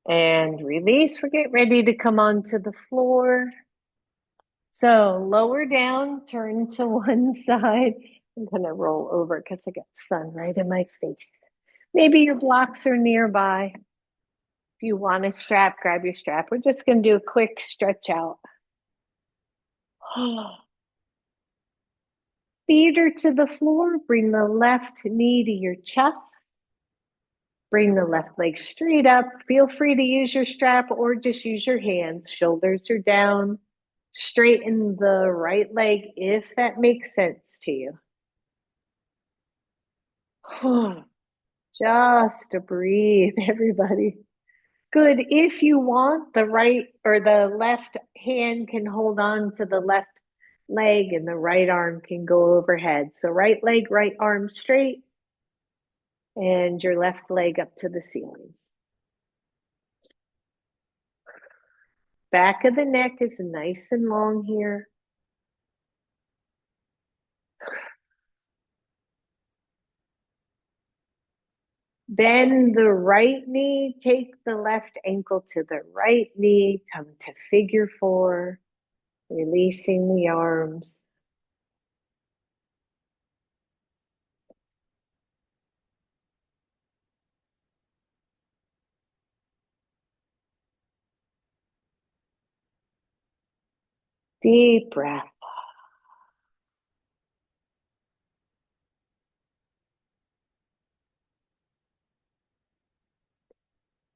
And release. We're getting ready to come onto the floor. So lower down, turn to one side. I'm going to roll over because I got sun right in my face. Maybe your blocks are nearby. If you want a strap, grab your strap. We're just going to do a quick stretch out. Feet are to the floor. Bring the left knee to your chest. Bring the left leg straight up. Feel free to use your strap or just use your hands. Shoulders are down. Straighten the right leg if that makes sense to you. Just to breathe, everybody. Good. If you want, the right or the left hand can hold on to the left leg and the right arm can go overhead. So right leg, right arm straight, and your left leg up to the ceiling. Back of the neck is nice and long here. Bend the right knee, take the left ankle to the right knee, come to figure four, releasing the arms. Deep breath.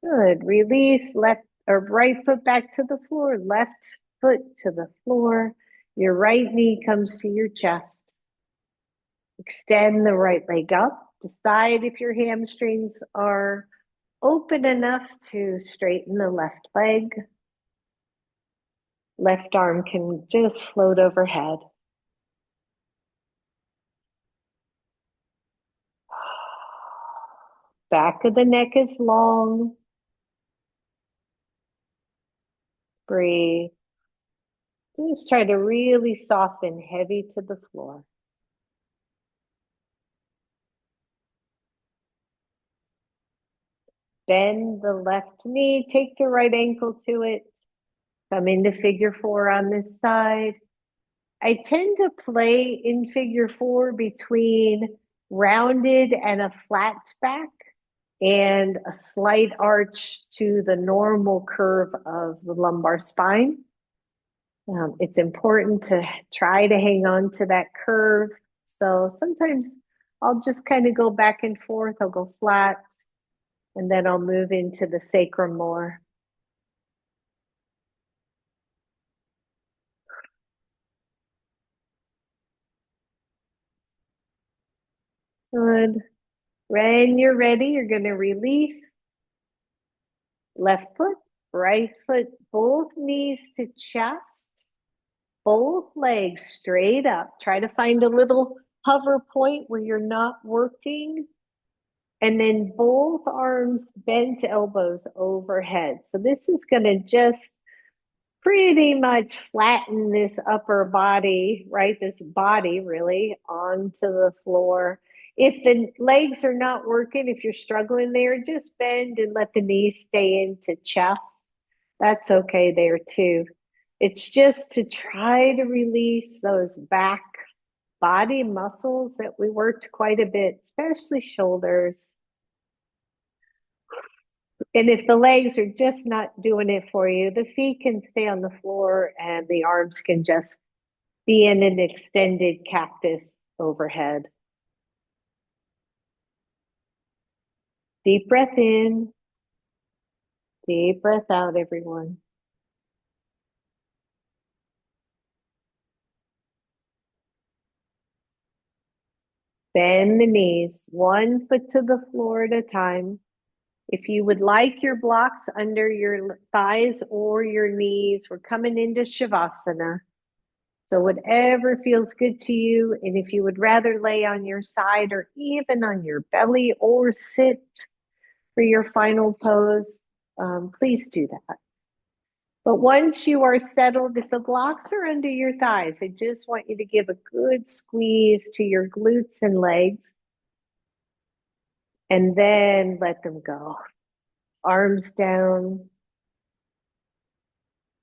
Good. Release left or right foot back to the floor, left foot to the floor. Your right knee comes to your chest. Extend the right leg up. Decide if your hamstrings are open enough to straighten the left leg. Left arm can just float overhead. Back of the neck is long. Breathe. Just try to really soften heavy to the floor. Bend the left knee, take the right ankle to it. Come into figure four on this side. I tend to play in figure four between rounded and a flat back and a slight arch to the normal curve of the lumbar spine. It's important to try to hang on to that curve So sometimes I'll just kind of go back and forth. I'll go flat and then I'll move into the sacrum more. Good. When you're ready, you're going to release left foot, right foot, both knees to chest, both legs straight up. Try to find a little hover point where you're not working. And then both arms bent elbows overhead. So this is going to just pretty much flatten this upper body, right? This body really onto the floor. If the legs are not working, if you're struggling there, just bend and let the knees stay into chest. That's okay there too. It's just to try to release those back body muscles that we worked quite a bit, especially shoulders. And if the legs are just not doing it for you, the feet can stay on the floor and the arms can just be in an extended cactus overhead. Deep breath in, deep breath out, everyone. Bend the knees, one foot to the floor at a time. If you would like your blocks under your thighs or your knees, we're coming into Shavasana. So whatever feels good to you, and if you would rather lay on your side or even on your belly or sit for your final pose, please do that. But once you are settled, if the blocks are under your thighs, I just want you to give a good squeeze to your glutes and legs, and then let them go. Arms down,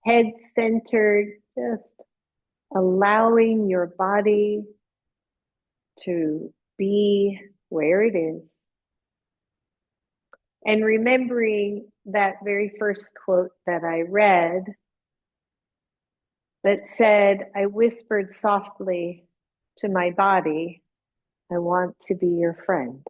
head centered, just allowing your body to be where it is. And remembering that very first quote that I read that said, I whispered softly to my body, I want to be your friend.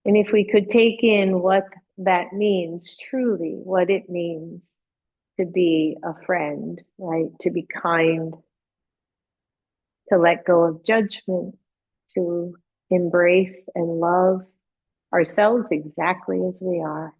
And if we could take in what that means, truly, what it means to be a friend, right? To be kind, to let go of judgment, to embrace and love ourselves exactly as we are.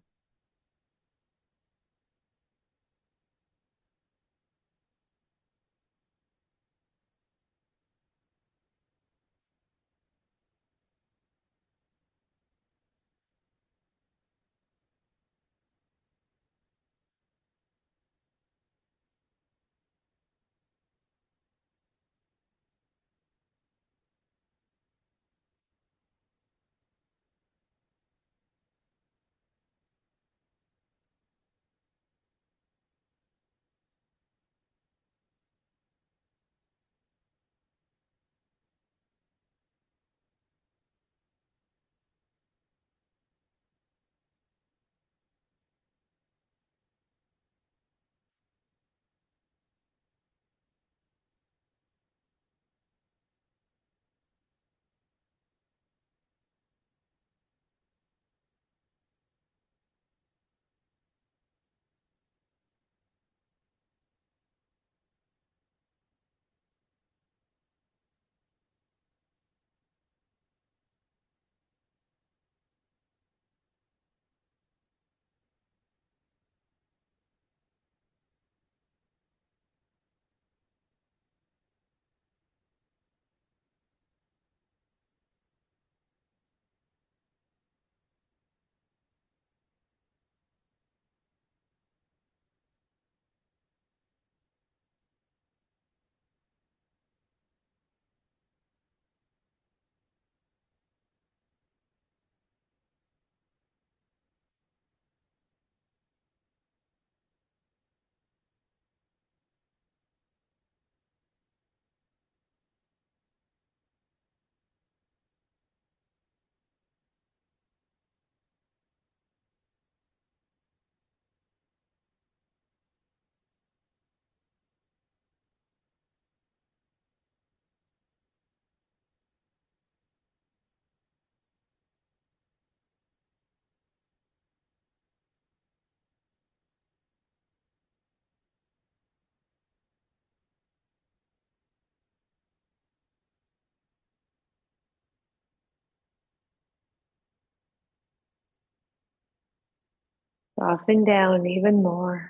Soften down even more.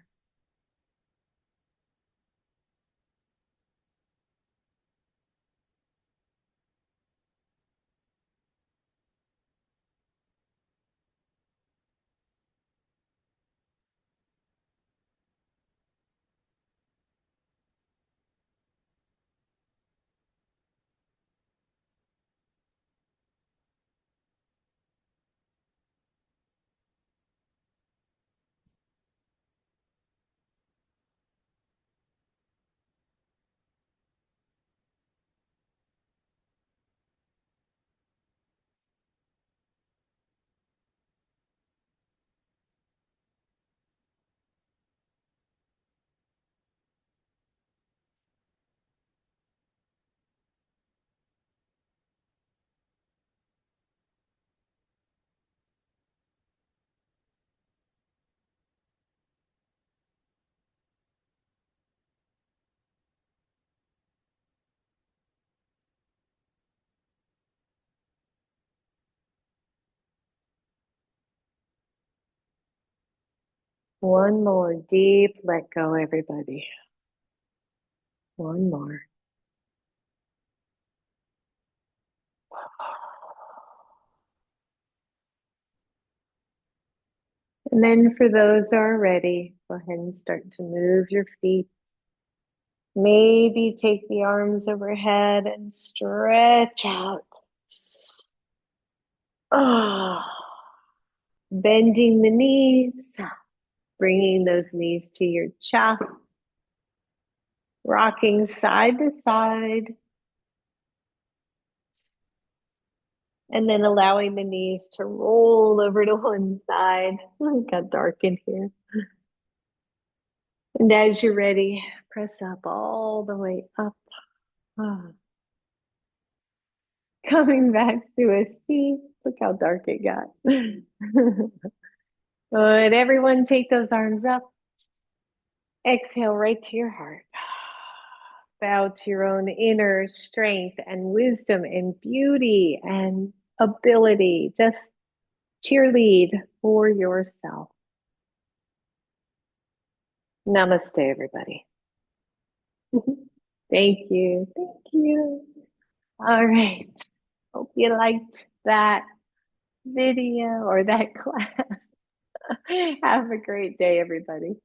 One more deep let go, everybody. One more. And then for those who are ready, go ahead and start to move your feet. Maybe take the arms overhead and stretch out. Oh, bending the knees, bringing those knees to your chest, rocking side to side, and then allowing the knees to roll over to one side. It got dark in here. And as you're ready, press up all the way up. Ah. Coming back to a seat. Look how dark it got. Good. Everyone take those arms up. Exhale right to your heart. Bow to your own inner strength and wisdom and beauty and ability. Just cheerlead for yourself. Namaste, everybody. Thank you. Thank you. All right. Hope you liked that video or that class. Have a great day, everybody.